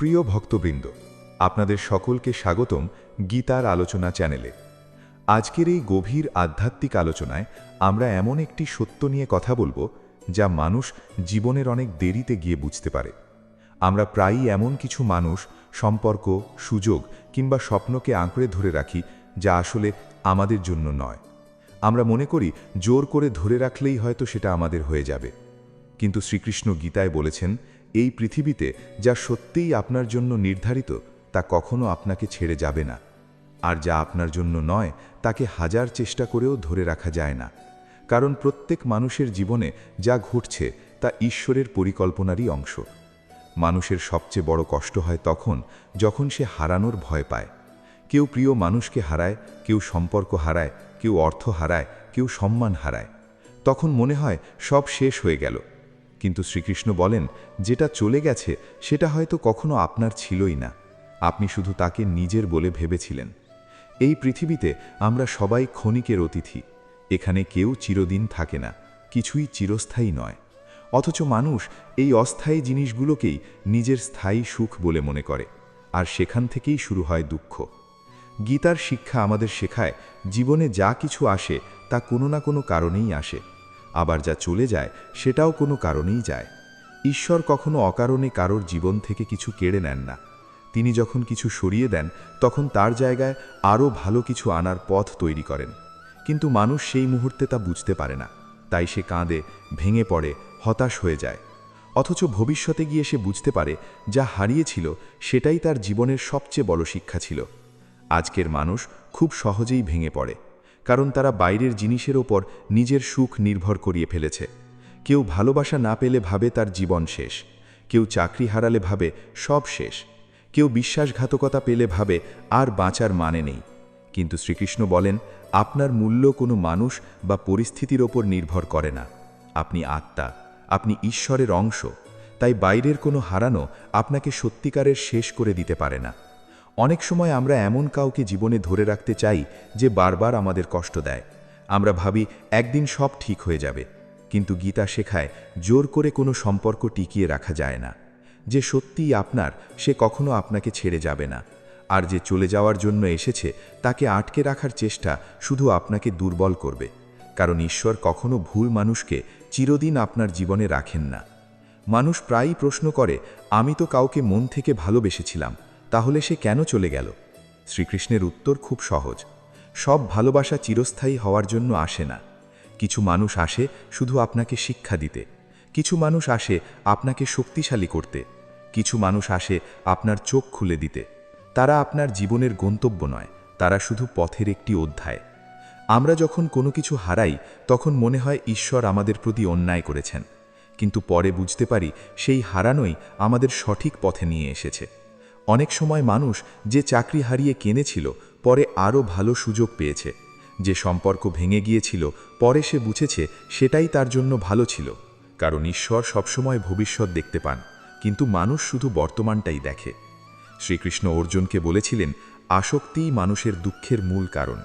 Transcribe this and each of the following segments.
প্রিয় ভক্তবৃন্দ, আপনাদের সকলকে স্বাগতম গীতার আলোচনা চ্যানেলে। আজকের এই গভীর আধ্যাত্মিক আলোচনায় আমরা এমন একটি সত্য নিয়ে কথা বলবো যা মানুষ জীবনের অনেক দেরিতে গিয়ে বুঝতে পারে। আমরা প্রায়ই এমন কিছু মানুষ, সম্পর্ক, সুযোগ কিংবা স্বপ্নকে আঁকড়ে ধরে রাখি যা আসলে আমাদের জন্য নয়। আমরা মনে করি জোর করে ধরে রাখলেই হয়তো সেটা আমাদের হয়ে যাবে। কিন্তু শ্রীকৃষ্ণ গীতায় বলেছেন, এই পৃথিবীতে যা সত্যিই আপনার জন্য নির্ধারিত তা কখনো আপনাকে ছেড়ে যাবে না, আর যা আপনার জন্য নয় তাকে হাজার চেষ্টা করেও ধরে রাখা যায় না। কারণ প্রত্যেক মানুষের জীবনে যা ঘটছে তা ঈশ্বরের পরিকল্পনারই অংশ। মানুষের সবচেয়ে বড় কষ্ট হয় তখন যখন সে হারানোর ভয় পায়। কেউ প্রিয় মানুষকে হারায়, কেউ সম্পর্ক হারায়, কেউ অর্থ হারায়, কেউ সম্মান হারায়। তখন মনে হয় সব শেষ হয়ে গেল। কিন্তু শ্রীকৃষ্ণ বলেন, যেটা চলে গেছে সেটা হয়তো কখনো আপনার ছিলই না, আপনি শুধু তাকে নিজের বলে ভেবেছিলেন। এই পৃথিবীতে আমরা সবাই ক্ষণিকের অতিথি। এখানে কেউ চিরদিন থাকে না, কিছুই চিরস্থায়ী নয়। অথচ মানুষ এই অস্থায়ী জিনিসগুলোকেই নিজের স্থায়ী সুখ বলে মনে করে, আর সেখান থেকেই শুরু হয় দুঃখ। গীতার শিক্ষা আমাদের শেখায়, জীবনে যা কিছু আসে তা কোনো না কোনো কারণেই আসে, আবার যা চলে যায় সেটাও কোনো কারণেই যায়। ঈশ্বর কখনো অকারণে কারোর জীবন থেকে কিছু কেড়ে নেন না। তিনি যখন কিছু সরিয়ে দেন তখন তার জায়গায় আরও ভালো কিছু আনার পথ তৈরি করেন। কিন্তু মানুষ সেই মুহূর্তে তা বুঝতে পারে না, তাই সে কাঁদে, ভেঙে পড়ে, হতাশ হয়ে যায়। অথচ ভবিষ্যতে গিয়ে সে বুঝতে পারে যা হারিয়েছিল সেটাই তার জীবনের সবচেয়ে বড় শিক্ষা ছিল। আজকের মানুষ খুব সহজেই ভেঙে পড়ে, কারণ তারা বাইরের জিনিসের ওপর নিজের সুখ নির্ভর করিয়ে ফেলেছে। কেউ ভালোবাসা না পেলে ভাবে তার জীবন শেষ, কেউ চাকরি হারালে ভাবে সব শেষ, কেউ বিশ্বাসঘাতকতা পেলে ভাবে আর বাঁচার মানে নেই। কিন্তু শ্রীকৃষ্ণ বলেন, আপনার মূল্য কোনো মানুষ বা পরিস্থিতির ওপর নির্ভর করে না। আপনি আত্মা, আপনি ঈশ্বরের অংশ। তাই বাইরের কোনো হারানো আপনাকে সত্যিকারের শেষ করে দিতে পারে না। অনেক সময় আমরা এমন কাউকে জীবনে ধরে রাখতে চাই যে বারবার আমাদের কষ্ট দেয়। আমরা ভাবি একদিন সব ঠিক হয়ে যাবে, কিন্তু গীতা শেখায় জোর করে কোনো সম্পর্ক টিকিয়ে রাখা যায় না। যে সত্যিই আপনার, সে কখনো আপনাকে ছেড়ে যাবে না, আর যে চলে যাওয়ার জন্য এসেছে তাকে আটকে রাখার চেষ্টা শুধু আপনাকে দুর্বল করবে। কারণ ঈশ্বর কখনো ভুল মানুষকে চিরদিন আপনার জীবনে রাখেন না। মানুষ প্রায়ই প্রশ্ন করে, আমি তো কাউকে মন থেকে ভালোবেসেছিলাম, তাহলে সে কেন চলে গেল? শ্রীকৃষ্ণের উত্তর খুব সহজ, সব ভালোবাসা চিরস্থায়ী হওয়ার জন্য আসে না। কিছু মানুষ আসে শুধু আপনাকে শিক্ষা দিতে, কিছু মানুষ আসে আপনাকে শক্তিশালী করতে, কিছু মানুষ আসে আপনার চোখ খুলে দিতে। তারা আপনার জীবনের গন্তব্য নয়, তারা শুধু পথের একটি অধ্যায়। আমরা যখন কোনো কিছু হারাই তখন মনে হয় ঈশ্বর আমাদের প্রতি অন্যায় করেছেন, কিন্তু পরে বুঝতে পারি সেই হারানোই আমাদের সঠিক পথে নিয়ে এসেছে। অনেক সময় মানুষ যে চাকরি হারিয়ে কেনেছিল পরে আরও ভালো সুযোগ পেয়েছে, যে সম্পর্ক ভেঙে গিয়েছিল পরে সে বুঝেছে সেটাই তার জন্য ভালো ছিল। কারণ ঈশ্বর সবসময় ভবিষ্যৎ দেখতে পান, কিন্তু মানুষ শুধু বর্তমানটাই দেখে। শ্রীকৃষ্ণ অর্জুনকে বলেছিলেন, আসক্তিই মানুষের দুঃখের মূল কারণ।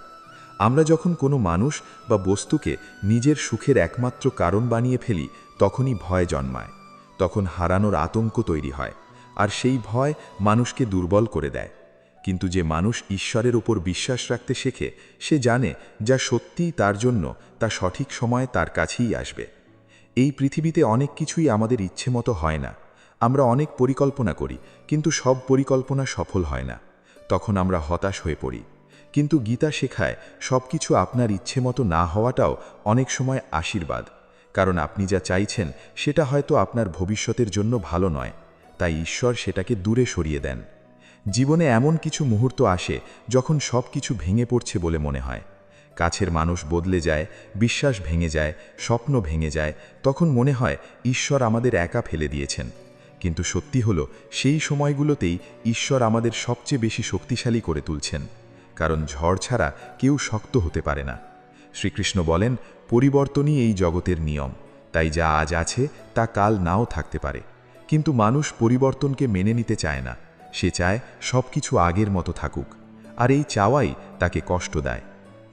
আমরা যখন কোনো মানুষ বা বস্তুকে নিজের সুখের একমাত্র কারণ বানিয়ে ফেলি তখনই ভয় জন্মায়, তখন হারানোর আতঙ্ক তৈরি হয়, আর সেই ভয় মানুষকে দুর্বল করে দেয়। কিন্তু যে মানুষ ঈশ্বরের উপর বিশ্বাস রাখতে শেখে, সে জানে যা সত্যিই তার জন্য তা সঠিক সময়ে তার কাছেই আসবে। এই পৃথিবীতে অনেক কিছুই আমাদের ইচ্ছে মতো হয় না। আমরা অনেক পরিকল্পনা করি, কিন্তু সব পরিকল্পনা সফল হয় না। তখন আমরা হতাশ হয়ে পড়ি। কিন্তু গীতা শেখায় সব কিছু আপনার ইচ্ছে মতো না হওয়াটাও অনেক সময় আশীর্বাদ। কারণ আপনি যা চাইছেন সেটা হয়তো আপনার ভবিষ্যতের জন্য ভালো নয়, তাই ঈশ্বর সেটাকে দূরে সরিয়ে দেন। জীবনে এমন কিছু মুহূর্ত আসে যখন সব কিছু ভেঙে পড়ছে বলে মনে হয়। কাছের মানুষ বদলে যায়, বিশ্বাস ভেঙে যায়, স্বপ্ন ভেঙে যায়। তখন মনে হয় ঈশ্বর আমাদের একা ফেলে দিয়েছেন। কিন্তু সত্যি হলো, সেই সময়গুলোতেই ঈশ্বর আমাদের সবচেয়ে বেশি শক্তিশালী করে তুলছেন। কারণ ঝড় ছাড়া কেউ শক্ত হতে পারে না। শ্রীকৃষ্ণ বলেন, পরিবর্তনই এই জগতের নিয়ম। তাই যা আজ আছে তা কাল নাও থাকতে পারে। কিন্তু মানুষ পরিবর্তনকে মেনে নিতে চায় না। সে চায় সব কিছু আগের মতো থাকুক, আর এই চাওয়াই তাকে কষ্ট দেয়।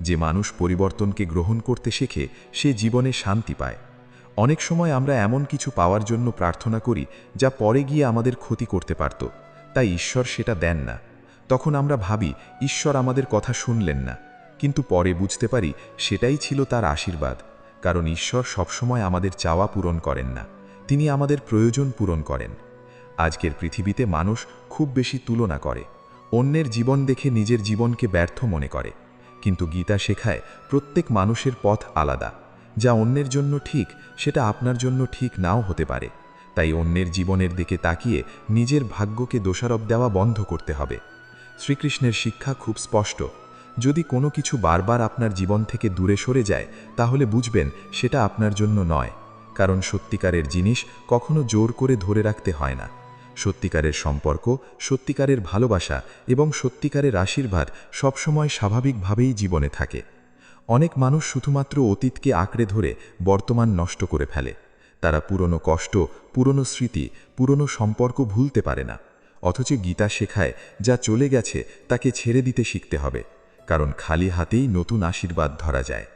যে মানুষ পরিবর্তনকে গ্রহণ করতে শেখে সে জীবনে শান্তি পায়। অনেক সময় আমরা এমন কিছু পাওয়ার জন্য প্রার্থনা করি যা পরে গিয়ে আমাদের ক্ষতি করতে পারত, তাই ঈশ্বর সেটা দেন না। তখন আমরা ভাবি ঈশ্বর আমাদের কথা শুনলেন না, কিন্তু পরে বুঝতে পারি সেটাই ছিল তার আশীর্বাদ। কারণ ঈশ্বর সবসময় আমাদের চাওয়া পূরণ করেন না, তিনি আমাদের প্রয়োজন পূরণ করেন। আজকের পৃথিবীতে মানুষ খুব বেশি তুলনা করে, অন্যের জীবন দেখে নিজের জীবনকে ব্যর্থ মনে করে। কিন্তু গীতা শেখায় প্রত্যেক মানুষের পথ আলাদা। যা অন্যের জন্য ঠিক সেটা আপনার জন্য ঠিক নাও হতে পারে। তাই অন্যের জীবনের দিকে তাকিয়ে নিজের ভাগ্যকে দোষারোপ দেওয়া বন্ধ করতে হবে। শ্রীকৃষ্ণের শিক্ষা খুব স্পষ্ট। যদি কোনো কিছু বারবার আপনার জীবন থেকে দূরে সরে যায়, তাহলে বুঝবেন সেটা আপনার জন্য নয়। কারণ সত্যিকারের জিনিস কখনো জোর করে ধরে রাখতে হয় না। সত্যিকারের সম্পর্ক, সত্যিকারের ভালোবাসা এবং সত্যিকারের আশীর্বাদ সবসময় স্বাভাবিকভাবেই জীবনে থাকে। অনেক মানুষ শুধুমাত্র অতীতকে আঁকড়ে ধরে বর্তমান নষ্ট করে ফেলে। তারা পুরনো কষ্ট, পুরনো স্মৃতি, পুরনো সম্পর্ক ভুলতে পারে না। অথচ গীতা শেখায় যা চলে গেছে তাকে ছেড়ে দিতে শিখতে হবে, কারণ খালি হাতেই নতুন আশীর্বাদ ধরা যায়।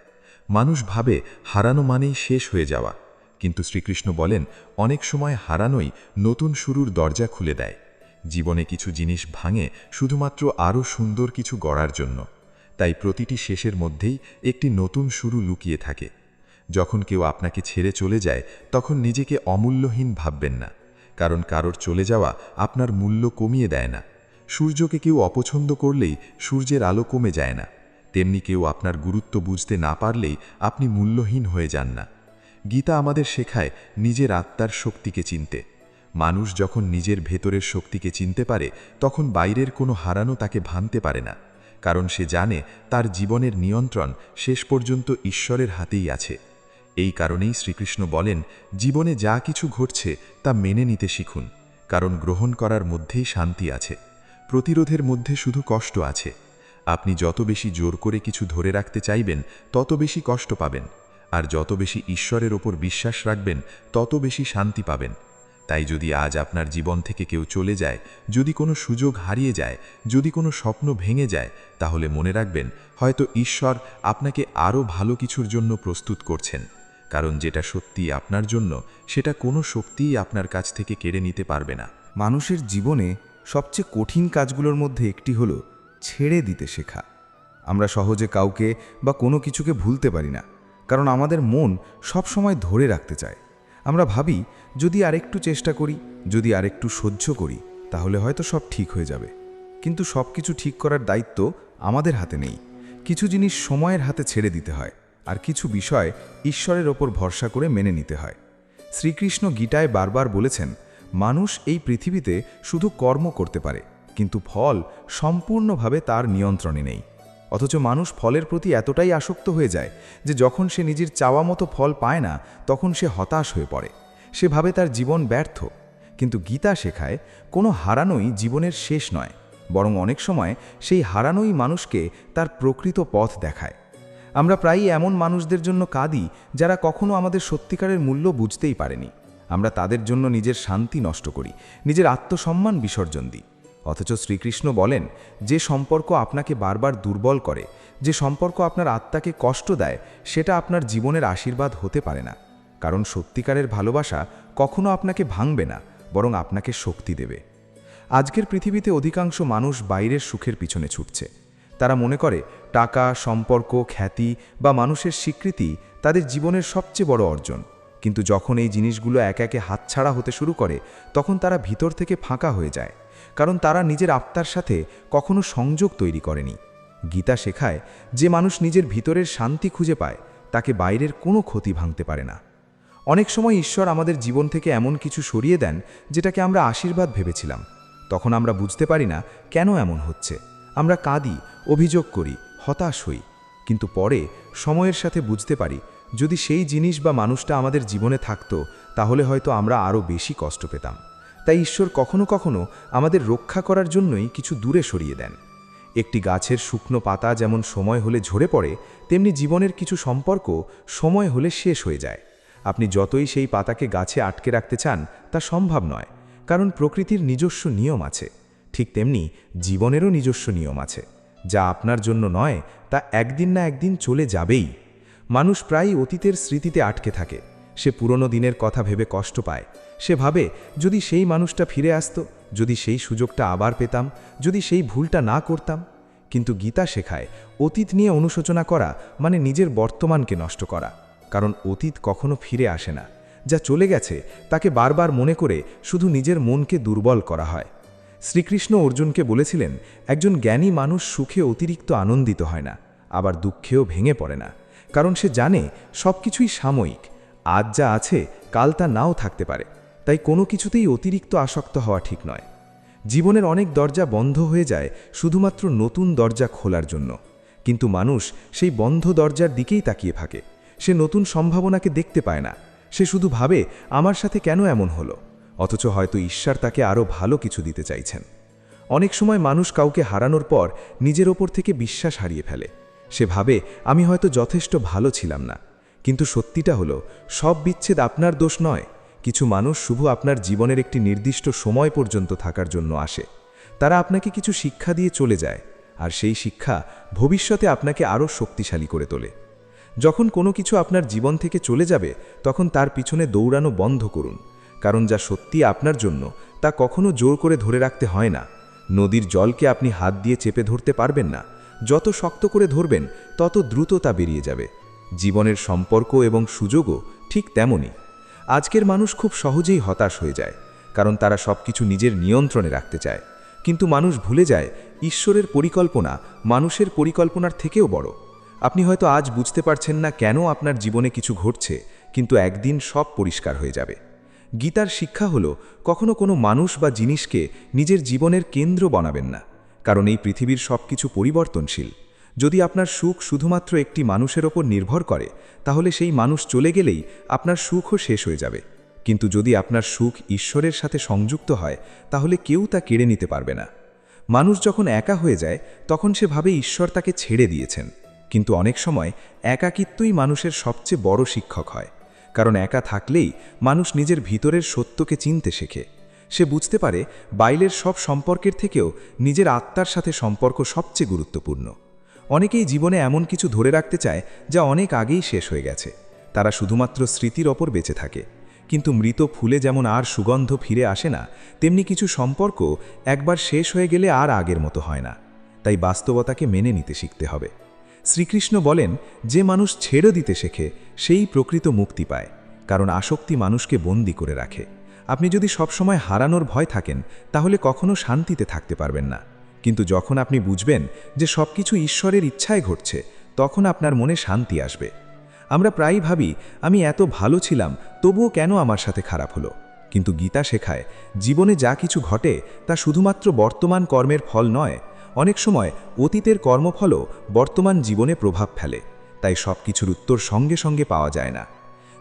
মানুষ ভাবে হারানো মানেই শেষ হয়ে যাওয়া, কিন্তু শ্রীকৃষ্ণ বলেন অনেক সময় হারানোই নতুন শুরুর দরজা খুলে দেয়। জীবনে কিছু জিনিস ভাঙে শুধুমাত্র আরও সুন্দর কিছু গড়ার জন্য। তাই প্রতিটি শেষের মধ্যেই একটি নতুন শুরু লুকিয়ে থাকে। যখন কেউ আপনাকে ছেড়ে চলে যায়, তখন নিজেকে অমূল্যহীন ভাববেন না, কারণ কারোর চলে যাওয়া আপনার মূল্য কমিয়ে দেয় না। সূর্যকে কেউ অপছন্দ করলেই সূর্যের আলো কমে যায় না, তেমনি কেউ আপনার গুরুত্ব বুঝতে না পারলেই আপনি মূল্যহীন হয়ে যান না। গীতা আমাদের শেখায় নিজের আত্মার শক্তিকে চিনতে। মানুষ যখন নিজের ভেতরের শক্তিকে চিনতে পারে, তখন বাইরের কোনো হারানো তাকে ভাঙতে পারে না, কারণ সে জানে তার জীবনের নিয়ন্ত্রণ শেষ পর্যন্ত ঈশ্বরের হাতেই আছে। এই কারণেই শ্রীকৃষ্ণ বলেন, জীবনে যা কিছু ঘটছে তা মেনে নিতে শিখুন, কারণ গ্রহণ করার মধ্যেই শান্তি আছে, প্রতিরোধের মধ্যে শুধু কষ্ট আছে। আপনি যত বেশি জোর করে কিছু ধরে রাখতে চাইবেন, তত বেশি কষ্ট পাবেন, আর যত বেশি ঈশ্বরের ওপর বিশ্বাস রাখবেন, তত বেশি শান্তি পাবেন। তাই যদি আজ আপনার জীবন থেকে কেউ চলে যায়, যদি কোনো সুযোগ হারিয়ে যায়, যদি কোনো স্বপ্ন ভেঙে যায়, তাহলে মনে রাখবেন হয়তো ঈশ্বর আপনাকে আরও ভালো কিছুর জন্য প্রস্তুত করছেন। কারণ যেটা সত্যি আপনার জন্য, সেটা কোনো শক্তিই আপনার কাছ থেকে কেড়ে নিতে পারবে না। মানুষের জীবনে সবচেয়ে কঠিন কাজগুলোর মধ্যে একটি হলো ছেড়ে দিতে শেখা। আমরা সহজে কাউকে বা কোনো কিছুকে ভুলতে পারি না, কারণ আমাদের মন সব সময় ধরে রাখতে চায়। আমরা ভাবি যদি আরেকটু চেষ্টা করি, যদি আরেকটু সহ্য করি, তাহলে হয়তো সব ঠিক হয়ে যাবে। কিন্তু সব কিছু ঠিক করার দায়িত্ব আমাদের হাতে নেই। কিছু জিনিস সময়ের হাতে ছেড়ে দিতে হয়, আর কিছু বিষয় ঈশ্বরের ওপর ভরসা করে মেনে নিতে হয়। শ্রীকৃষ্ণ গীতায় বারবার বলেছেন, মানুষ এই পৃথিবীতে শুধু কর্ম করতে পারে, কিন্তু ফল সম্পূর্ণভাবে তার নিয়ন্ত্রণে নেই। অথচ মানুষ ফলের প্রতি এতটাই আসক্ত হয়ে যায় যে যখন সে নিজের চাওয়া মতো ফল পায় না, তখন সে হতাশ হয়ে পড়ে। সে ভাবে তার জীবন ব্যর্থ। কিন্তু গীতা শেখায় কোনো হারানোই জীবনের শেষ নয়, বরং অনেক সময় সেই হারানোই মানুষকে তার প্রকৃত পথ দেখায়। আমরা প্রায়ই এমন মানুষদের জন্য কাঁদি যারা কখনো আমাদের সত্যিকারের মূল্য বুঝতেই পারেনি। আমরা তাদের জন্য নিজের শান্তি নষ্ট করি, নিজের আত্মসম্মান বিসর্জন দিই। অথচ শ্রীকৃষ্ণ বলেন, যে সম্পর্ক আপনাকে বারবার দুর্বল করে, যে সম্পর্ক আপনার আত্মাকে কষ্ট দেয়, সেটা আপনার জীবনের আশীর্বাদ হতে পারে না। কারণ সত্যিকারের ভালোবাসা কখনো আপনাকে ভাঙবে না, বরং আপনাকে শক্তি দেবে। আজকের পৃথিবীতে অধিকাংশ মানুষ বাইরের সুখের পিছনে ছুটছে। তারা মনে করে টাকা, সম্পর্ক, খ্যাতি বা মানুষের স্বীকৃতি তাদের জীবনের সবচেয়ে বড় অর্জন। কিন্তু যখন এই জিনিসগুলো একে একে হাতছাড়া হতে শুরু করে, তখন তারা ভিতর থেকে ফাঁকা হয়ে যায়, কারণ তারা নিজের আত্মার সাথে কখনো সংযোগ তৈরি করেনি। গীতা শেখায়, যে মানুষ নিজের ভিতরের শান্তি খুঁজে পায়, তাকে বাইরের কোনো ক্ষতি ভাঙতে পারে না। অনেক সময় ঈশ্বর আমাদের জীবন থেকে এমন কিছু সরিয়ে দেন যেটাকে আমরা আশীর্বাদ ভেবেছিলাম। তখন আমরা বুঝতে পারি না কেন এমন হচ্ছে। আমরা কাঁদি, অভিযোগ করি, হতাশ হই। কিন্তু পরে সময়ের সাথে বুঝতে পারি, যদি সেই জিনিস বা মানুষটা আমাদের জীবনে থাকতো, তাহলে হয়তো আমরা আরও বেশি কষ্ট পেতাম। তাই ঈশ্বর কখনো কখনো আমাদের রক্ষা করার জন্যই কিছু দূরে সরিয়ে দেন। একটি গাছের শুকনো পাতা যেমন সময় হলে ঝরে পড়ে, তেমনি জীবনের কিছু সম্পর্ক সময় হলে শেষ হয়ে যায়। আপনি যতই সেই পাতাকে গাছে আটকে রাখতে চান, তা সম্ভব নয়, কারণ প্রকৃতির নিজস্ব নিয়ম আছে। ঠিক তেমনি জীবনেরও নিজস্ব নিয়ম আছে। যা আপনার জন্য নয়, তা একদিন না একদিন চলে যাবেই। মানুষ প্রায়ই অতীতের স্মৃতিতে আটকে থাকে। সে পুরনো দিনের কথা ভেবে কষ্ট পায়। সে ভাবে যদি সেই মানুষটা ফিরে আসতো, যদি সেই সুযোগটা আবার পেতাম, যদি সেই ভুলটা না করতাম। কিন্তু গীতা শেখায় অতীত নিয়ে অনুশোচনা করা মানে নিজের বর্তমানকে নষ্ট করা, কারণ অতীত কখনো ফিরে আসে না। যা চলে গেছে তাকে বারবার মনে করে শুধু নিজের মনকে দুর্বল করা হয়। শ্রীকৃষ্ণ অর্জুনকে বলেছিলেন, একজন জ্ঞানী মানুষ সুখে অতিরিক্ত আনন্দিত হয় না, আবার দুঃখেও ভেঙে পড়ে না, কারণ সে জানে সব কিছুই সাময়িক। আজ যা আছে কাল তা নাও থাকতে পারে, তাই কোনো কিছুতেই অতিরিক্ত আসক্ত হওয়া ঠিক নয়। জীবনের অনেক দরজা বন্ধ হয়ে যায় শুধুমাত্র নতুন দরজা খোলার জন্য, কিন্তু মানুষ সেই বন্ধ দরজার দিকেই তাকিয়ে থাকে। সে নতুন সম্ভাবনাকে দেখতে পায় না, সে শুধু ভাবে আমার সাথে কেন এমন হলো, অথচ হয়তো ঈশ্বর তাকে আরও ভালো কিছু দিতে চাইছেন। অনেক সময় মানুষ কাউকে হারানোর পর নিজের ওপর থেকে বিশ্বাস হারিয়ে ফেলে। সে ভাবে আমি হয়তো যথেষ্ট ভালো ছিলাম না, কিন্তু সত্যিটা হলো সব বিচ্ছেদ আপনার দোষ নয়। কিছু মানুষ শুধু আপনার জীবনের একটি নির্দিষ্ট সময় পর্যন্ত থাকার জন্য আসে। তারা আপনাকে কিছু শিক্ষা দিয়ে চলে যায়, আর সেই শিক্ষা ভবিষ্যতে আপনাকে আরও শক্তিশালী করে তোলে। যখন কোনো কিছু আপনার জীবন থেকে চলে যাবে তখন তার পিছনে দৌড়ানো বন্ধ করুন, কারণ যা সত্যি আপনার জন্য তা কখনো জোর করে ধরে রাখতে হয় না। নদীর জলকে আপনি হাত দিয়ে চেপে ধরতে পারবেন না, যত শক্ত করে ধরবেন তত দ্রুত তা বেরিয়ে যাবে। জীবনের সম্পর্ক এবং সুযোগও ঠিক তেমনই। আজকের মানুষ খুব সহজেই হতাশ হয়ে যায়, কারণ তারা সবকিছু নিজের নিয়ন্ত্রণে রাখতে চায়। কিন্তু মানুষ ভুলে যায় ঈশ্বরের পরিকল্পনা মানুষের পরিকল্পনার থেকেও বড়। আপনি হয়তো আজ বুঝতে পারছেন না কেন আপনার জীবনে কিছু ঘটছে, কিন্তু একদিন সব পরিষ্কার হয়ে যাবে। গীতার শিক্ষা হলো কখনো কোনো মানুষ বা জিনিসকে নিজের জীবনের কেন্দ্র বানাবেন না, কারণ এই পৃথিবীর সব কিছু পরিবর্তনশীল। যদি আপনার সুখ শুধুমাত্র একটি মানুষের ওপর নির্ভর করে, তাহলে সেই মানুষ চলে গেলেই আপনার সুখও শেষ হয়ে যাবে। কিন্তু যদি আপনার সুখ ঈশ্বরের সাথে সংযুক্ত হয়, তাহলে কেউ তা কেড়ে নিতে পারবে না। মানুষ যখন একা হয়ে যায় তখন সে ভাবে ঈশ্বর তাকে ছেড়ে দিয়েছেন, কিন্তু অনেক সময় একাকিত্বই মানুষের সবচেয়ে বড় শিক্ষক হয়। কারণ একা থাকলেই মানুষ নিজের ভিতরের সত্যকে চিনতে শেখে। সে বুঝতে পারে বাইরের সব সম্পর্কের থেকেও নিজের আত্মার সাথে সম্পর্ক সবচেয়ে গুরুত্বপূর্ণ। অনেকেই জীবনে এমন কিছু ধরে রাখতে চায় যা অনেক আগেই শেষ হয়ে গেছে। তারা শুধুমাত্র স্মৃতির ওপর বেঁচে থাকে। কিন্তু মৃত ফুলে যেমন আর সুগন্ধ ফিরে আসে না, তেমনি কিছু সম্পর্ক একবার শেষ হয়ে গেলে আর আগের মতো হয় না। তাই বাস্তবতাকে মেনে নিতে শিখতে হবে। শ্রীকৃষ্ণ বলেন, যে মানুষ ছেড়ে দিতে শেখে সেই প্রকৃত মুক্তি পায়, কারণ আসক্তি মানুষকে বন্দী করে রাখে। আপনি যদি সবসময় হারানোর ভয় থাকেন, তাহলে কখনো শান্তিতে থাকতে পারবেন না। কিন্তু যখন আপনি বুঝবেন যে সবকিছু ঈশ্বরের ইচ্ছায় ঘটছে, তখন আপনার মনে শান্তি আসবে। আমরা প্রায়ই ভাবি আমি এত ভালো ছিলাম, তবুও কেন আমার সাথে খারাপ হলো। কিন্তু গীতা শেখায় জীবনে যা কিছু ঘটে তা শুধুমাত্র বর্তমান কর্মের ফল নয়, অনেক সময় অতীতের কর্মফলও বর্তমান জীবনে প্রভাব ফেলে। তাই সব কিছুর উত্তর সঙ্গে সঙ্গে পাওয়া যায় না।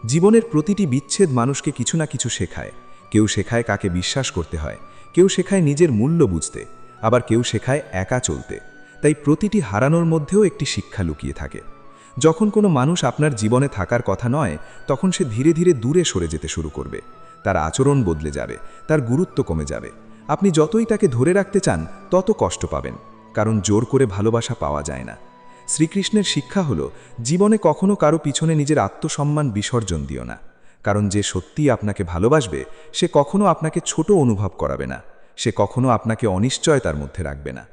জীবনের প্রতিটি বিচ্ছেদ মানুষকে কিছু না কিছু শেখায়। কেউ শেখায় কাকে বিশ্বাস করতে হয়, কেউ শেখায় নিজের মূল্য বুঝতে, আবার কেউ শেখায় একা চলতে। তাই প্রতিটি হারানোর মধ্যেও একটি শিক্ষা লুকিয়ে থাকে। যখন কোনো মানুষ আপনার জীবনে থাকার কথা নয়, তখন সে ধীরে ধীরে দূরে সরে যেতে শুরু করবে। তার আচরণ বদলে যাবে, তার গুরুত্ব কমে যাবে। আপনি যতই তাকে ধরে রাখতে চান তত কষ্ট পাবেন, কারণ জোর করে ভালোবাসা পাওয়া যায় না। শ্রীকৃষ্ণের শিক্ষা হলো জীবনে কখনো কারো পিছনে নিজের আত্মসম্মান বিসর্জন দিও না, কারণ যে সত্যিই আপনাকে ভালোবাসবে সে কখনো আপনাকে ছোট অনুভব করাবে না, সে কখনো আপনাকে অনিশ্চয়তার মধ্যে রাখবে না।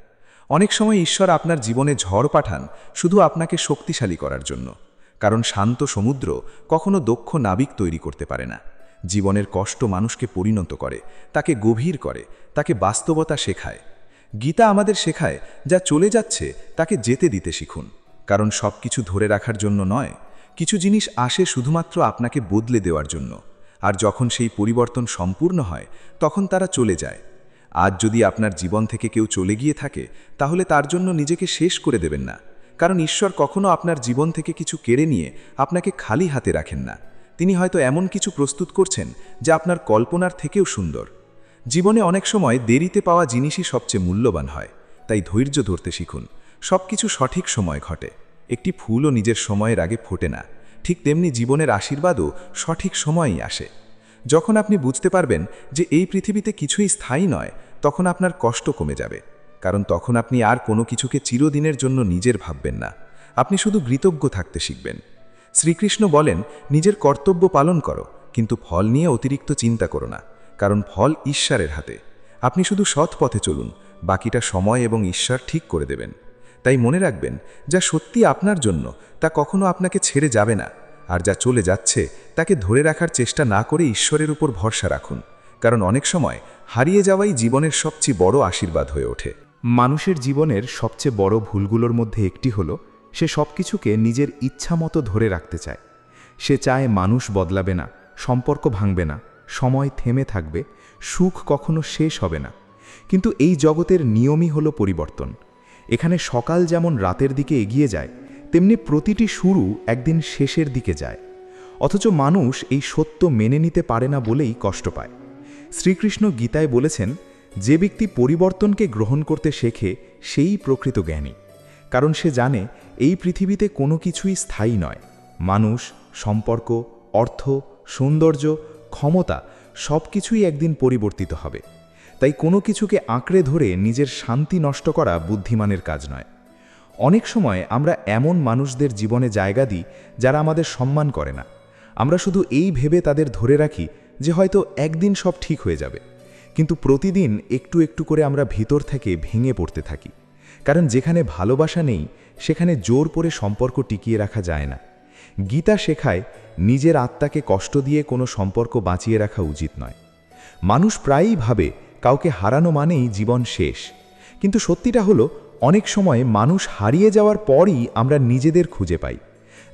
অনেক সময় ঈশ্বর আপনার জীবনে ঝড় পাঠান শুধু আপনাকে শক্তিশালী করার জন্য, কারণ শান্ত সমুদ্র কখনো দক্ষ নাবিক তৈরি করতে পারে না। জীবনের কষ্ট মানুষকে পরিণত করে, তাকে গভীর করে, তাকে বাস্তবতা শেখায়। গীতা আমাদের শেখায় যা চলে যাচ্ছে তাকে যেতে দিতে শিখুন, কারণ সব কিছু ধরে রাখার জন্য নয়। কিছু জিনিস আসে শুধুমাত্র আপনাকে বদলে দেওয়ার জন্য, আর যখন সেই পরিবর্তন সম্পূর্ণ হয় তখন তারা চলে যায়। আজ যদি আপনার জীবন থেকে কেউ চলে গিয়ে থাকে, তাহলে তার জন্য নিজেকে শেষ করে দেবেন না, কারণ ঈশ্বর কখনো আপনার জীবন থেকে কিছু কেড়ে নিয়ে আপনাকে খালি হাতে রাখেন না। তিনি হয়তো এমন কিছু প্রস্তুত করছেন যা আপনার কল্পনার থেকেও সুন্দর। জীবনে অনেক সময় দেরিতে পাওয়া জিনিসই সবচেয়ে মূল্যবান হয়, তাই ধৈর্য ধরতে শিখুন। সব কিছু সঠিক সময় ঘটে। একটি ফুলও নিজের সময়ের আগে ফোটে না, ঠিক তেমনি জীবনের আশীর্বাদও সঠিক সময়েই আসে। যখন আপনি বুঝতে পারবেন যে এই পৃথিবীতে কিছুই স্থায়ী নয়, তখন আপনার কষ্ট কমে যাবে, কারণ তখন আপনি আর কোনো কিছুকে চিরদিনের জন্য নিজের ভাববেন না। আপনি শুধু কৃতজ্ঞ থাকতে শিখবেন। শ্রীকৃষ্ণ বলেন, নিজের কর্তব্য পালন করো, কিন্তু ফল নিয়ে অতিরিক্ত চিন্তা করো না, কারণ ফল ঈশ্বরের হাতে। আপনি শুধু সৎ পথে চলুন, বাকিটা সময় এবং ঈশ্বর ঠিক করে দেবেন। তাই মনে রাখবেন, যা সত্যি আপনার জন্য তা কখনো আপনাকে ছেড়ে যাবে না, আর যা চলে যাচ্ছে তাকে ধরে রাখার চেষ্টা না করে ঈশ্বরের উপর ভরসা রাখুন, কারণ অনেক সময় হারিয়ে যাওয়াই জীবনের সবচেয়ে বড় আশীর্বাদ হয়ে ওঠে। মানুষের জীবনের সবচেয়ে বড় ভুলগুলোর মধ্যে একটি হলো সে সব কিছুকে নিজের ইচ্ছা মতো ধরে রাখতে চায়। সে চায় মানুষ বদলাবে না, সম্পর্ক ভাঙবে না, সময় থেমে থাকবে, সুখ কখনো শেষ হবে না। কিন্তু এই জগতের নিয়মই হলো পরিবর্তন। এখানে সকাল যেমন রাতের দিকে এগিয়ে যায়, তেমনি প্রতিটি শুরু একদিন শেষের দিকে যায়। অথচ মানুষ এই সত্য মেনে নিতে পারে না বলেই কষ্ট পায়। শ্রীকৃষ্ণ গীতায় বলেছেন, যে ব্যক্তি পরিবর্তনকে গ্রহণ করতে শেখে সেই প্রকৃত জ্ঞানী। কারণ সে জানে এই পৃথিবীতে কোনো কিছুই স্থায়ী নয়। মানুষ, সম্পর্ক, অর্থ, সৌন্দর্য, ক্ষমতা সব কিছুই একদিন পরিবর্তিত হবে। তাই কোনো কিছুকে আঁকড়ে ধরে নিজের শান্তি নষ্ট করা বুদ্ধিমানের কাজ নয়। অনেক সময় আমরা এমন মানুষদের জীবনে জায়গা দিই যারা আমাদের সম্মান করে না। আমরা শুধু এই ভেবে তাদের ধরে রাখি যে হয়তো একদিন সব ঠিক হয়ে যাবে, কিন্তু প্রতিদিন একটু একটু করে আমরা ভিতর থেকে ভেঙে পড়তে থাকি। কারণ যেখানে ভালোবাসা নেই সেখানে জোর করে সম্পর্ক টিকিয়ে রাখা যায় না। গীতা শেখায়, নিজের আত্মাকে কষ্ট দিয়ে কোনো সম্পর্ক বাঁচিয়ে রাখা উচিত নয়। মানুষ প্রায়ই ভাবে কাউকে হারানো মানেই জীবন শেষ, কিন্তু সত্যিটা হলো অনেক সময় মানুষ হারিয়ে যাওয়ার পরই আমরা নিজেদের খুঁজে পাই।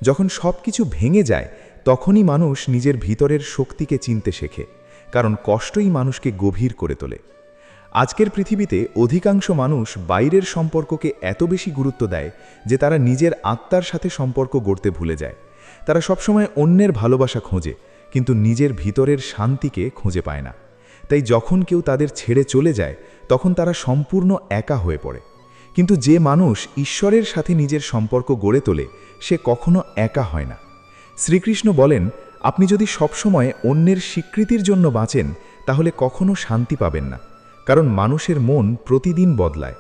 যখন সব কিছু ভেঙে যায় তখনই মানুষ নিজের ভিতরের শক্তিকে চিনতে শেখে, কারণ কষ্টই মানুষকে গভীর করে তোলে। আজকের পৃথিবীতে অধিকাংশ মানুষ বাইরের সম্পর্ককে এত বেশি গুরুত্ব দেয় যে তারা নিজের আত্মার সাথে সম্পর্ক গড়তে ভুলে যায়। তারা সবসময় অন্যের ভালোবাসা খোঁজে, কিন্তু নিজের ভিতরের শান্তিকে খুঁজে পায় না। তাই যখন কেউ তাদের ছেড়ে চলে যায় তখন তারা সম্পূর্ণ একা হয়ে পড়ে। কিন্তু যে মানুষ ঈশ্বরের সাথে নিজের সম্পর্ক গড়ে তোলে সে কখনো একা হয় না। শ্রীকৃষ্ণ বলেন, আপনি যদি সবসময় অন্যের স্বীকৃতির জন্য বাঁচেন তাহলে কখনো শান্তি পাবেন না, কারণ মানুষের মন প্রতিদিন বদলায়।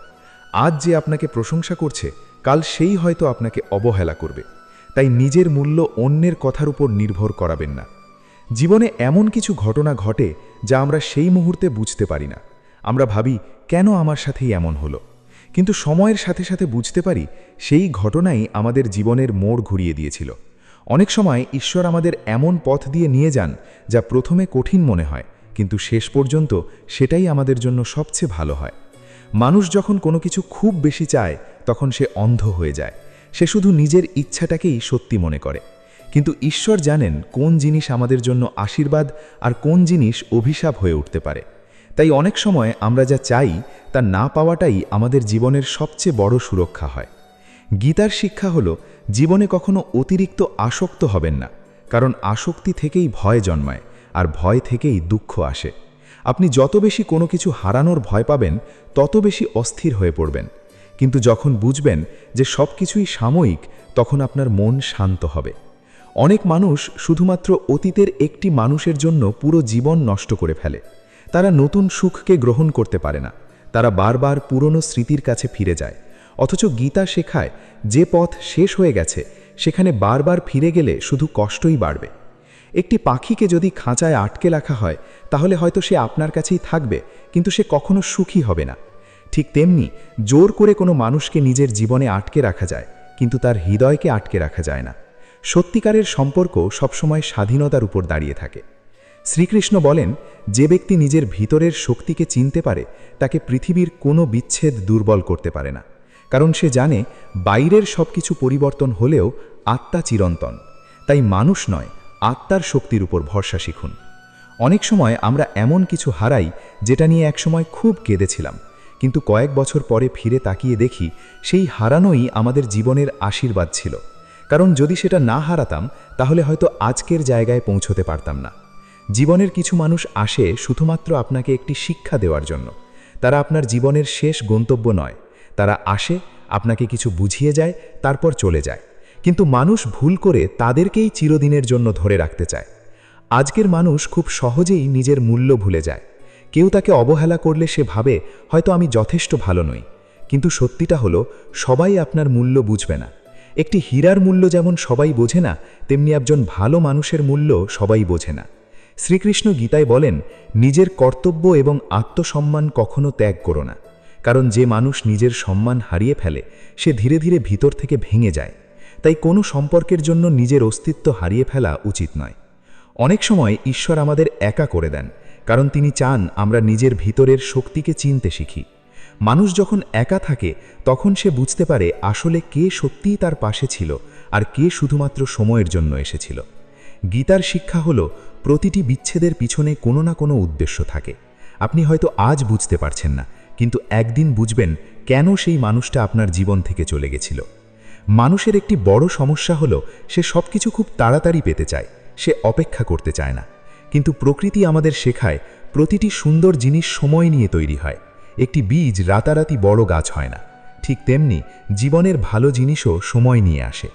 আজ যে আপনাকে প্রশংসা করছে কাল সেই হয়তো আপনাকে অবহেলা করবে। তাই নিজের মূল্য অন্যের কথার উপর নির্ভর করাবেন না। জীবনে এমন কিছু ঘটনা ঘটে যা আমরা সেই মুহূর্তে বুঝতে পারি না। আমরা ভাবি, কেন আমার সাথেই এমন হলো? কিন্তু সময়ের সাথে সাথে বুঝতে পারি সেই ঘটনাই আমাদের জীবনের মোড় ঘুরিয়ে দিয়েছিল। অনেক সময় ঈশ্বর আমাদের এমন পথ দিয়ে নিয়ে যান যা প্রথমে কঠিন মনে হয়, কিন্তু শেষ পর্যন্ত সেটাই আমাদের জন্য সবচেয়ে ভালো হয়। মানুষ যখন কোনো কিছু খুব বেশি চায় তখন সে অন্ধ হয়ে যায়। সে শুধু নিজের ইচ্ছাটাকেই সত্যি মনে করে। কিন্তু ঈশ্বর জানেন কোন জিনিস আমাদের জন্য আশীর্বাদ আর কোন জিনিস অভিশাপ হয়ে উঠতে পারে। তাই অনেক সময় আমরা যা চাই তা না পাওয়াটাই আমাদের জীবনের সবচেয়ে বড় সুরক্ষা হয়। গীতার শিক্ষা হলো, জীবনে কখনো অতিরিক্ত আসক্ত হবেন না, কারণ আসক্তি থেকেই ভয় জন্মায়, আর ভয় থেকেই দুঃখ আসে। আপনি যত বেশি কোনো কিছু হারানোর ভয় পাবেন তত বেশি অস্থির হয়ে পড়বেন। কিন্তু যখন বুঝবেন যে সব কিছুই সাময়িক, তখন আপনার মন শান্ত হবে। অনেক মানুষ শুধুমাত্র অতীতের একটি মানুষের জন্য পুরো জীবন নষ্ট করে ফেলে। তারা নতুন সুখকে গ্রহণ করতে পারে না। তারা বারবার পুরনো স্মৃতির কাছে ফিরে যায়। অথচ গীতা শেখায়, যে পথ শেষ হয়ে গেছে সেখানে বারবার ফিরে গেলে শুধু কষ্টই বাড়বে। একটি পাখিকে যদি খাঁচায় আটকে রাখা হয় তাহলে হয়তো সে আপনার কাছেই থাকবে, কিন্তু সে কখনো সুখী হবে না। ঠিক তেমনি জোর করে কোনো মানুষকে নিজের জীবনে আটকে রাখা যায়, কিন্তু তার হৃদয়কে আটকে রাখা যায় না। সত্যিকারের সম্পর্ক সবসময় স্বাধীনতার উপর দাঁড়িয়ে থাকে। শ্রীকৃষ্ণ বলেন, যে ব্যক্তি নিজের ভিতরের শক্তিকে চিনতে পারে তাকে পৃথিবীর কোনো বিচ্ছেদ দুর্বল করতে পারে না, কারণ সে জানে বাইরের সব কিছু পরিবর্তন হলেও আত্মা চিরন্তন। তাই মানুষ নয়, আত্মার শক্তির উপর ভরসা শিখুন। অনেক সময় আমরা এমন কিছু হারাই যেটা নিয়ে একসময় খুব কেঁদেছিলাম, কিন্তু কয়েক বছর পরে ফিরে তাকিয়ে দেখি সেই হারানোই আমাদের জীবনের আশীর্বাদ ছিল। কারণ যদি সেটা না হারাতাম তাহলে হয়তো আজকের জায়গায় পৌঁছতে পারতাম না। জীবনের কিছু মানুষ আসে শুধুমাত্র আপনাকে একটি শিক্ষা দেওয়ার জন্য। তারা আপনার জীবনের শেষ গন্তব্য নয়। তারা আসে, আপনাকে কিছু বুঝিয়ে যায়, তারপর চলে যায়। কিন্তু মানুষ ভুল করে তাদেরকেই চিরদিনের জন্য ধরে রাখতে চায়। আজকের মানুষ খুব সহজেই নিজের মূল্য ভুলে যায়। কেউ তাকে অবহেলা করলে সে ভাবে হয়তো আমি যথেষ্ট ভালো নই। কিন্তু সত্যিটা হলো, সবাই আপনার মূল্য বুঝবে না। একটি হীরার মূল্য যেমন সবাই বোঝে না, তেমনি একজন ভালো মানুষের মূল্য সবাই বোঝে না। শ্রীকৃষ্ণ গীতায় বলেন, নিজের কর্তব্য এবং আত্মসম্মান কখনো ত্যাগ করো না, কারণ যে মানুষ নিজের সম্মান হারিয়ে ফেলে সে ধীরে ধীরে ভিতর থেকে ভেঙে যায়। তাই কোনো সম্পর্কের জন্য নিজের অস্তিত্ব হারিয়ে ফেলা উচিত নয়। অনেক সময় ঈশ্বর আমাদের একা করে দেন, কারণ তিনি চান আমরা নিজের ভিতরের শক্তিকে চিনতে শিখি। মানুষ যখন একা থাকে তখন সে বুঝতে পারে আসলে কে সত্যিই তার পাশে ছিল আর কে শুধুমাত্র সময়ের জন্য এসেছিল। গীতার শিক্ষা হলো, প্রতিটি বিচ্ছেদের পিছনে কোনো না কোনো উদ্দেশ্য থাকে। আপনি হয়তো আজ বুঝতে পারছেন না, কিন্তু একদিন বুঝবেন কেন সেই মানুষটা আপনার জীবন থেকে চলে গেছিল। মানুষের একটি বড় সমস্যা হলো, সে সবকিছু খুব তাড়াতাড়ি পেতে চায়, সে অপেক্ষা করতে চায় না। কিন্তু প্রকৃতি আমাদের শেখায়, প্রতিটি সুন্দর জিনিস সময় নিয়ে তৈরি হয়। একটি বীজ রাতারাতি বড় গাছ হয় না। ঠিক তেমনি জীবনের ভালো জিনিসও সময় নিয়ে আসে।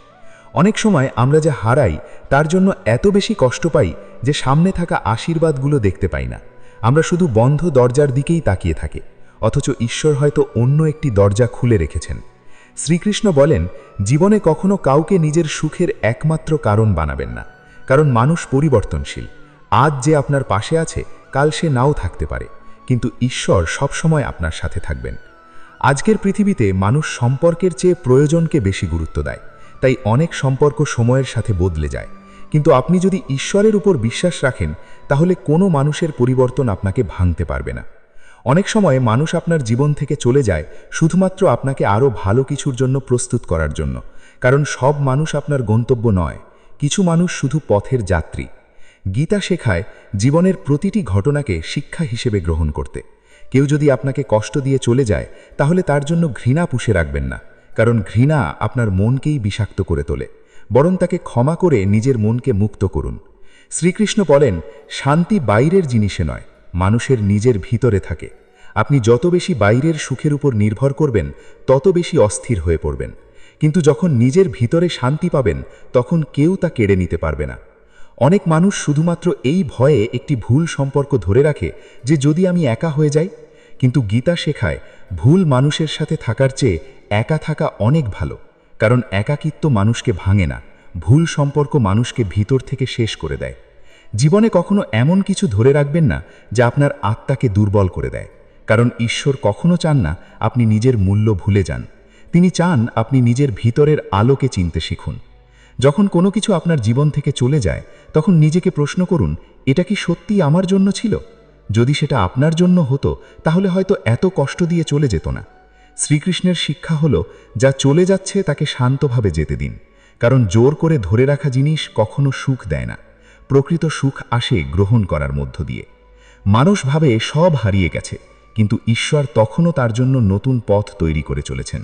অনেক সময় আমরা যা হারাই তার জন্য এত বেশি কষ্ট পাই যে সামনে থাকা আশীর্বাদগুলো দেখতে পাই না। আমরা শুধু বন্ধ দরজার দিকেই তাকিয়ে থাকি, অথচ ঈশ্বর হয়তো অন্য একটি দরজা খুলে রেখেছেন। শ্রীকৃষ্ণ বলেন, জীবনে কখনো কাউকে নিজের সুখের একমাত্র কারণ বানাবেন না, কারণ মানুষ পরিবর্তনশীল। আজ যে আপনার পাশে আছে, কাল সে নাও থাকতে পারে, কিন্তু ঈশ্বর সবসময় আপনার সাথে থাকবেন। আজকের পৃথিবীতে মানুষ সম্পর্কের চেয়ে প্রয়োজনকে বেশি গুরুত্ব দেয়, তাই অনেক সম্পর্ক সময়ের সাথে বদলে যায়। কিন্তু আপনি যদি ঈশ্বরের উপর বিশ্বাস রাখেন, তাহলে কোনো মানুষের পরিবর্তন আপনাকে ভাঙতে পারবে না। অনেক সময় মানুষ আপনার জীবন থেকে চলে যায় শুধুমাত্র আপনাকে আরও ভালো কিছুর জন্য প্রস্তুত করার জন্য, কারণ সব মানুষ আপনার গন্তব্য নয়, কিছু মানুষ শুধু পথের যাত্রী। গীতা শেখায় জীবনের প্রতিটি ঘটনাকে শিক্ষা হিসেবে গ্রহণ করতে। কেউ যদি আপনাকে কষ্ট দিয়ে চলে যায়, তাহলে তার জন্য ঘৃণা পুষে রাখবেন না, কারণ ঘৃণা আপনার মনকেই বিষাক্ত করে তোলে। বরং তাকে ক্ষমা করে নিজের মনকে মুক্ত করুন। শ্রীকৃষ্ণ বলেন, শান্তি বাইরের জিনিসে নয়, মানুষের নিজের ভিতরে থাকে। আপনি যত বেশি বাইরের সুখের উপর নির্ভর করবেন, তত বেশি অস্থির হয়ে পড়বেন। কিন্তু যখন নিজের ভিতরে শান্তি পাবেন, তখন কেউ তা কেড়ে নিতে পারবে না। অনেক মানুষ শুধুমাত্র এই ভয়ে একটি ভুল সম্পর্ক ধরে রাখে যে যদি আমি একা হয়ে যাই, কিন্তু গীতা শেখায় ভুল মানুষের সাথে থাকার চেয়ে একা থাকা অনেক ভালো, কারণ একাকিত্ব মানুষকে ভাঙে না, ভুল সম্পর্ক মানুষকে ভিতর থেকে শেষ করে দেয়। জীবনে কখনো এমন কিছু ধরে রাখবেন না যা আপনার আত্মাকে দুর্বল করে দেয়, কারণ ঈশ্বর কখনো চান না আপনি নিজের মূল্য ভুলে যান। তিনি চান আপনি নিজের ভিতরের আলোকে চিনতে শিখুন। যখন কোনো কিছু আপনার জীবন থেকে চলে যায়, তখন নিজেকে প্রশ্ন করুন, এটা কি সত্যি আমার জন্য ছিল? যদি সেটা আপনার জন্য হতো, তাহলে হয়তো এত কষ্ট দিয়ে চলে যেত না। শ্রীকৃষ্ণের শিক্ষা হলো, যা চলে যাচ্ছে তাকে শান্তভাবে যেতে দিন, কারণ জোর করে ধরে রাখা জিনিস কখনো সুখ দেয় না। প্রকৃত সুখ আসে গ্রহণ করার মধ্য দিয়ে। মানুষ ভাবে সব হারিয়ে গেছে, কিন্তু ঈশ্বর তখনও তার জন্য নতুন পথ তৈরি করে চলেছেন।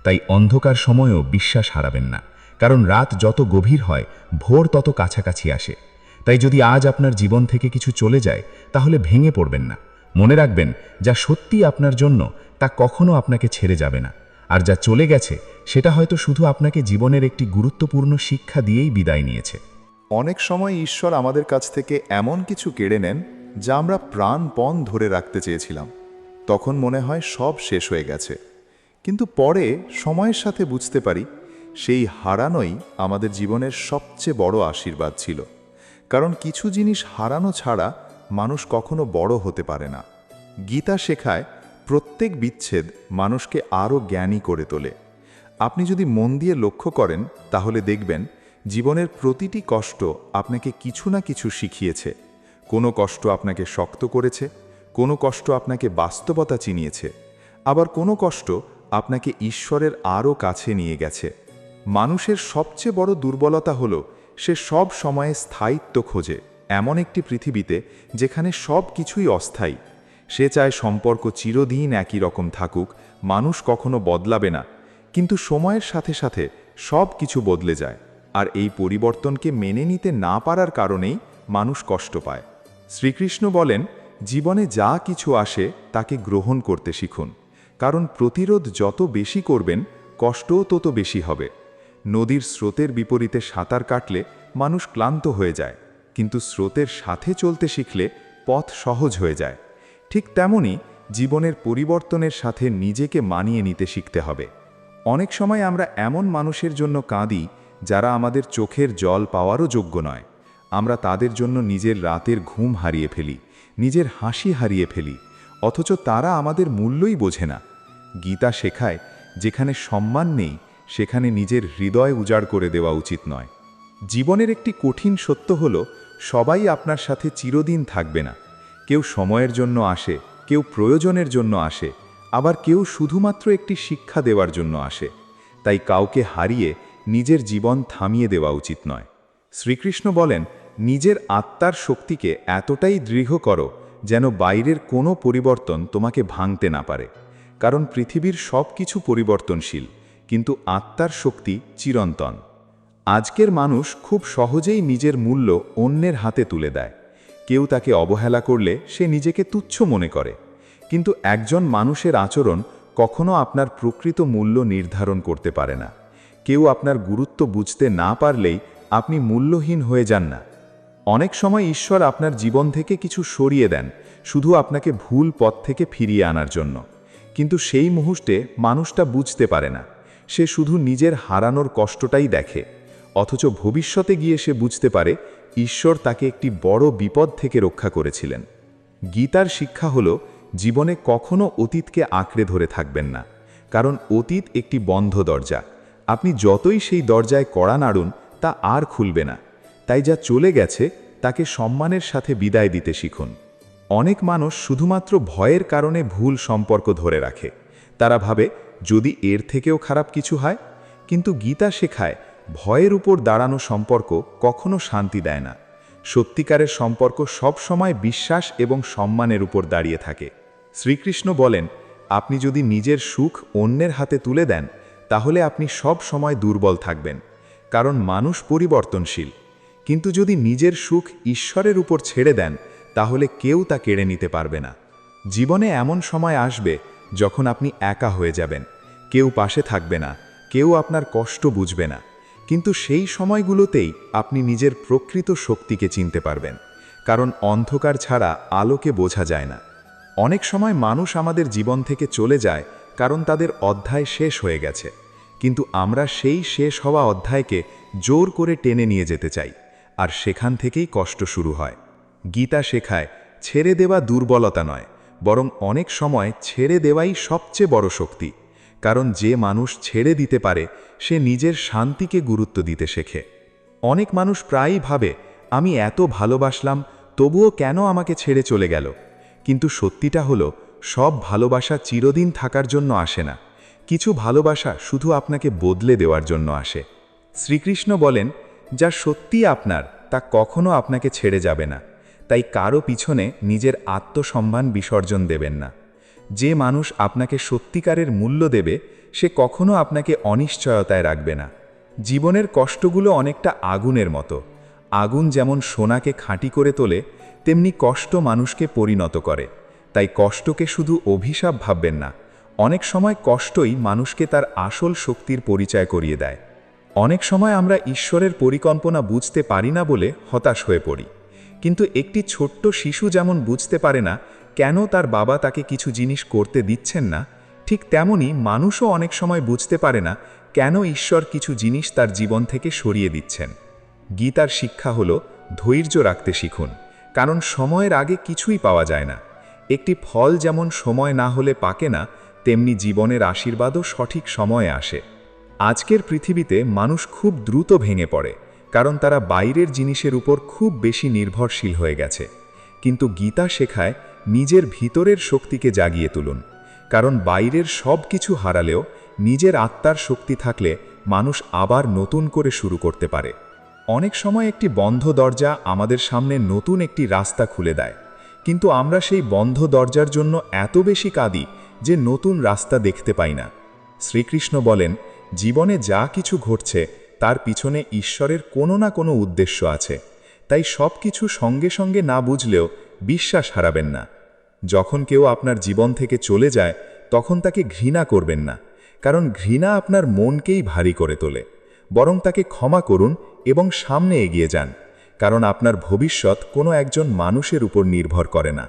তাই অন্ধকার সময়েও বিশ্বাস হারাবেন না, কারণ রাত যত গভীর হয়, ভোর তত কাছাকাছি আসে। তাই যদি আজ আপনার জীবন থেকে কিছু চলে যায়, তাহলে ভেঙে পড়বেন না। মনে রাখবেন, যা সত্যি আপনার জন্য তা কখনো আপনাকে ছেড়ে যাবে না, আর যা চলে গেছে সেটা হয়তো শুধু আপনাকে জীবনের একটি গুরুত্বপূর্ণ শিক্ষা দিয়েই বিদায় নিয়েছে। অনেক সময় ঈশ্বর আমাদের কাছ থেকে এমন কিছু কেড়ে নেন যা আমরা প্রাণপণ ধরে রাখতে চেয়েছিলাম। তখন মনে হয় সব শেষ হয়ে গেছে, কিন্তু পরে সময়ের সাথে বুঝতে পারি সেই হারানোই আমাদের জীবনের সবচেয়ে বড় আশীর্বাদ ছিল। কারণ কিছু জিনিস হারানো ছাড়া মানুষ কখনো বড় হতে পারে না। গীতা শেখায় প্রত্যেক বিচ্ছেদ মানুষকে আরও জ্ঞানী করে তোলে। আপনি যদি মন দিয়ে লক্ষ্য করেন, তাহলে দেখবেন জীবনের প্রতিটি কষ্ট আপনাকে কিছু না কিছু শিখিয়েছে। কোনো কষ্ট আপনাকে শক্ত করেছে, কোনো কষ্ট আপনাকে বাস্তবতা চিনিয়েছে, আবার কোনো কষ্ট আপনাকে ঈশ্বরের আরও কাছে নিয়ে গেছে। মানুষের সবচেয়ে বড় দুর্বলতা হলো সে সব সময়ে স্থায়িত্ব খোঁজে, এমন একটি পৃথিবীতে যেখানে সব কিছুই অস্থায়ী। সে চায় সম্পর্ক চিরদিন একই রকম থাকুক, মানুষ কখনো বদলাবে না। কিন্তু সময়ের সাথে সাথে সব কিছু বদলে যায়, আর এই পরিবর্তনকে মেনে নিতে না পারার কারণেই মানুষ কষ্ট পায়। শ্রীকৃষ্ণ বলেন, জীবনে যা কিছু আসে তাকে গ্রহণ করতে শিখুন, কারণ প্রতিরোধ যত বেশি করবেন, কষ্টও তত বেশি হবে। নদীর স্রোতের বিপরীতে সাঁতার কাটলে মানুষ ক্লান্ত হয়ে যায়, কিন্তু স্রোতের সাথে চলতে শিখলে পথ সহজ হয়ে যায়। ঠিক তেমনি জীবনের পরিবর্তনের সাথে নিজেকে মানিয়ে নিতে শিখতে হবে। অনেক সময় আমরা এমন মানুষের জন্য কাঁদি যারা আমাদের চোখের জল পাওয়ারও যোগ্য নয়। আমরা তাদের জন্য নিজের রাতের ঘুম হারিয়ে ফেলি, নিজের হাসি হারিয়ে ফেলি, অথচ তারা আমাদের মূল্যই বোঝে না। গীতা শেখায়, যেখানে সম্মান নেই সেখানে নিজের হৃদয় উজাড় করে দেওয়া উচিত নয়। জীবনের একটি কঠিন সত্য হল, সবাই আপনার সাথে চিরদিন থাকবে না। কেউ সময়ের জন্য আসে, কেউ প্রয়োজনের জন্য আসে, আবার কেউ শুধুমাত্র একটি শিক্ষা দেওয়ার জন্য আসে। তাই কাউকে হারিয়ে নিজের জীবন থামিয়ে দেওয়া উচিত নয়। শ্রীকৃষ্ণ বলেন, নিজের আত্মার শক্তিকে এতটাই দৃঢ় করো যেন বাইরের কোনো পরিবর্তন তোমাকে ভাঙতে না পারে। কারণ পৃথিবীর সব কিছু পরিবর্তনশীল, কিন্তু আত্মার শক্তি চিরন্তন। আজকের মানুষ খুব সহজেই নিজের মূল্য অন্যের হাতে তুলে দেয়। কেউ তাকে অবহেলা করলে সে নিজেকে তুচ্ছ মনে করে। কিন্তু একজন মানুষের আচরণ কখনো আপনার প্রকৃত মূল্য নির্ধারণ করতে পারে না। কেউ আপনার গুরুত্ব বুঝতে না পারলেই আপনি মূল্যহীন হয়ে যান না। অনেক সময় ঈশ্বর আপনার জীবন থেকে কিছু সরিয়ে দেন, শুধু আপনাকে ভুল পথ থেকে ফিরিয়ে আনার জন্য। কিন্তু সেই মুহূর্তে মানুষটা বুঝতে পারে না, সে শুধু নিজের হারানোর কষ্টটাই দেখে। অথচ ভবিষ্যতে গিয়ে সে বুঝতে পারে ঈশ্বর তাকে একটি বড় বিপদ থেকে রক্ষা করেছিলেন। গীতার শিক্ষা হল, জীবনে কখনো অতীতকে আঁকড়ে ধরে থাকবেন না, কারণ অতীত একটি বন্ধ দরজা। আপনি যতই সেই দরজায় কড়া নাড়ুন, তা আর খুলবে না। তাই যা চলে গেছে তাকে সম্মানের সাথে বিদায় দিতে শিখুন। অনেক মানুষ শুধুমাত্র ভয়ের কারণে ভুল সম্পর্ক ধরে রাখে। তারা ভাবে, যদি এর থেকেও খারাপ কিছু হয়। কিন্তু গীতা শেখায়, ভয়ের উপর দাঁড়ানো সম্পর্ক কখনো শান্তি দেয় না। সত্যিকারের সম্পর্ক সব সময় বিশ্বাস এবং সম্মানের উপর দাঁড়িয়ে থাকে। শ্রীকৃষ্ণ বলেন, আপনি যদি নিজের সুখ অন্যের হাতে তুলে দেন, তাহলে আপনি সব সময় দুর্বল থাকবেন, কারণ মানুষ পরিবর্তনশীল। কিন্তু যদি নিজের সুখ ঈশ্বরের উপর ছেড়ে দেন, তাহলে কেউ তা কেড়ে নিতে পারবে না। জীবনে এমন সময় আসবে যখন আপনি একা হয়ে যাবেন, কেউ পাশে থাকবে না, কেউ আপনার কষ্ট বুঝবে না। কিন্তু সেই সময়গুলোতেই আপনি নিজের প্রকৃত শক্তিকে চিনতে পারবেন, কারণ অন্ধকার ছাড়া আলোকে বোঝা যায় না। অনেক সময় মানুষ আমাদের জীবন থেকে চলে যায় কারণ তাদের অধ্যায় শেষ হয়ে গেছে, কিন্তু আমরা সেই শেষ হওয়া অধ্যায়কে জোর করে টেনে নিয়ে যেতে চাই, আর সেখান থেকেই কষ্ট শুরু হয়। গীতা শেখায়, ছেড়ে দেওয়া দুর্বলতা নয়, বরং অনেক সময় ছেড়ে দেওয়াই সবচেয়ে বড় শক্তি। কারণ যে মানুষ ছেড়ে দিতে পারে, সে নিজের শান্তিকে গুরুত্ব দিতে শেখে। অনেক মানুষ প্রায়ই ভাবে, আমি এত ভালোবাসলাম, তবুও কেন আমাকে ছেড়ে চলে গেল। কিন্তু সত্যিটা হলো, সব ভালোবাসা চিরদিন থাকার জন্য আসে না। কিছু ভালোবাসা শুধু আপনাকে বদলে দেওয়ার জন্য আসে। শ্রীকৃষ্ণ বলেন, যা সত্যি আপনার তা কখনো আপনাকে ছেড়ে যাবে না। তাই কারো পিছনে নিজের আত্মসম্মান বিসর্জন দেবেন না। যে মানুষ আপনাকে সত্যিকারের মূল্য দেবে, সে কখনো আপনাকে অনিশ্চয়তায় রাখবে না। জীবনের কষ্টগুলো অনেকটা আগুনের মতো। আগুন যেমন সোনাকে খাঁটি করে তোলে, তেমনি কষ্ট মানুষকে পরিণত করে। তাই কষ্টকে শুধু অভিশাপ ভাববেন না। অনেক সময় কষ্টই মানুষকে তার আসল শক্তির পরিচয় করিয়ে দেয়। অনেক সময় আমরা ঈশ্বরের পরিকল্পনা বুঝতে পারি না বলে হতাশ হয়ে পড়ি। কিন্তু একটি ছোট্ট শিশু যেমন বুঝতে পারে না কেন তার বাবা তাকে কিছু জিনিস করতে দিচ্ছেন না, ঠিক তেমনি মানুষও অনেক সময় বুঝতে পারে না কেন ঈশ্বর কিছু জিনিস তার জীবন থেকে সরিয়ে দিচ্ছেন। গীতার শিক্ষা হলো, ধৈর্য রাখতে শিখুন, কারণ সময়ের আগে কিছুই পাওয়া যায় না। একটি ফল যেমন সময় না হলে পাকে না, তেমনি জীবনের আশীর্বাদও সঠিক সময়ে আসে। আজকের পৃথিবীতে মানুষ খুব দ্রুত ভেঙে পড়ে, কারণ তারা বাইরের জিনিসের উপর খুব বেশি নির্ভরশীল হয়ে গেছে। কিন্তু গীতা শেখায়, নিজের ভিতরের শক্তিকে জাগিয়ে তুলুন, কারণ বাইরের সব কিছু হারালেও নিজের আত্মার শক্তি থাকলে মানুষ আবার নতুন করে শুরু করতে পারে। অনেক সময় একটি বন্ধ দরজা আমাদের সামনে নতুন একটি রাস্তা খুলে দেয়, কিন্তু আমরা সেই বন্ধ দরজার জন্য এত বেশি কাঁদি যে নতুন রাস্তা দেখতে পাই না। শ্রীকৃষ্ণ বলেন, জীবনে যা কিছু ঘটছে তার পিছনে ঈশ্বরের কোনো না কোনো উদ্দেশ্য আছে। তাই সব কিছু সঙ্গে সঙ্গে না বুঝলেও বিশ্বাস হারাবেন না। যখন কেউ আপনার জীবন থেকে চলে যায়, তখন তাকে ঘৃণা করবেন না, কারণ ঘৃণা আপনার মনকেই ভারী করে তোলে। বরং তাকে ক্ষমা করুন এবং সামনে এগিয়ে যান, কারণ আপনার ভবিষ্যৎ কোনো একজন মানুষের উপর নির্ভর করে না।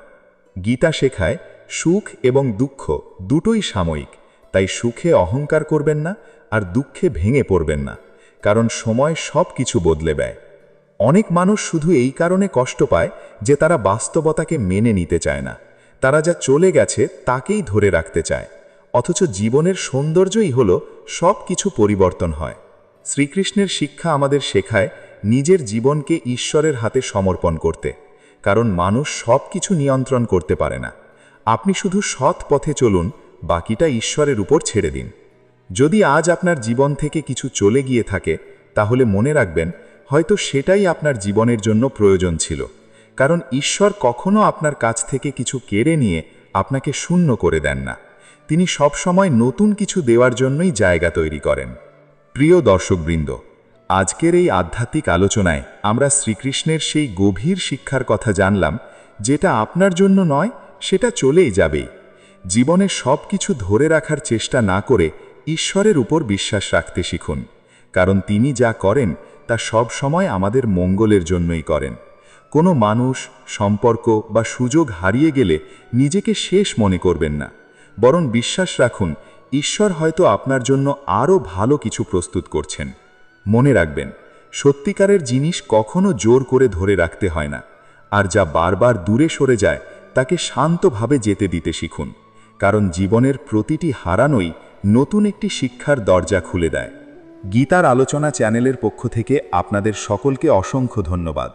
গীতা শেখায়, সুখ এবং দুঃখ দুটোই সাময়িক। তাই সুখে অহংকার করবেন না, আর দুঃখে ভেঙে পড়বেন না, কারণ সময় সব কিছু বদলে দেয়। অনেক মানুষ শুধু এই কারণে কষ্ট পায় যে তারা বাস্তবতাকে মেনে নিতে চায় না। তারা যা চলে গেছে তাকেই ধরে রাখতে চায়। অথচ জীবনের সৌন্দর্যই হল সব কিছু পরিবর্তন হয়। শ্রীকৃষ্ণের শিক্ষা আমাদের শেখায় নিজের জীবনকে ঈশ্বরের হাতে সমর্পণ করতে, কারণ মানুষ সব কিছু নিয়ন্ত্রণ করতে পারে না। আপনি শুধু সৎ পথে চলুন, বাকিটা ঈশ্বরের উপর ছেড়ে দিন। যদি আজ আপনার জীবন থেকে কিছু চলে গিয়ে থাকে, তাহলে মনে রাখবেন হয়তো সেটাই আপনার জীবনের জন্য প্রয়োজন ছিল, কারণ ঈশ্বর কখনো আপনার কাছ থেকে কিছু কেড়ে নিয়ে আপনাকে শূন্য করে দেন না। তিনি সবসময় নতুন কিছু দেওয়ার জন্যই জায়গা তৈরি করেন। প্রিয় দর্শকবৃন্দ, আজকের এই আধ্যাত্মিক আলোচনায় আমরা শ্রীকৃষ্ণের সেই গভীর শিক্ষার কথা জানলাম, যেটা আপনার জন্য নয়, সেটা চলেই যাবেই। জীবনে সব কিছু ধরে রাখার চেষ্টা না করে ঈশ্বরের উপর বিশ্বাস রাখতে শিখুন, কারণ তিনি যা করেন তা সব সময় আমাদের মঙ্গলের জন্যই করেন। কোনো মানুষ, সম্পর্ক বা সুযোগ হারিয়ে গেলে নিজেকে শেষ মনে করবেন না, বরং বিশ্বাস রাখুন ঈশ্বর হয়তো আপনার জন্য আরও ভালো কিছু প্রস্তুত করছেন। মনে রাখবেন, সত্যিকারের জিনিস কখনো জোর করে ধরে রাখতে হয় না, আর যা বারবার দূরে সরে যায় তাকে শান্তভাবে যেতে দিতে শিখুন, কারণ জীবনের প্রতিটি হারানোই নতুন একটি শিক্ষার দরজা খুলে দেয়। গীতার আলোচনা চ্যানেলের পক্ষ থেকে আপনাদের সকলকে অসংখ্য ধন্যবাদ।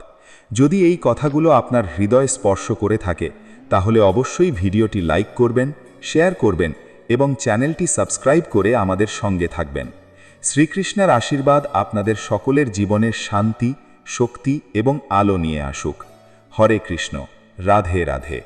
যদি এই কথাগুলো আপনার হৃদয় স্পর্শ করে থাকে, তাহলে অবশ্যই ভিডিওটি লাইক করবেন, শেয়ার করবেন এবং চ্যানেলটি সাবস্ক্রাইব করে আমাদের সঙ্গে থাকবেন। শ্রীকৃষ্ণের আশীর্বাদ আপনাদের সকলের জীবনের শান্তি, শক্তি এবং আলো নিয়ে আসুক। হরে কৃষ্ণ, রাধে রাধে।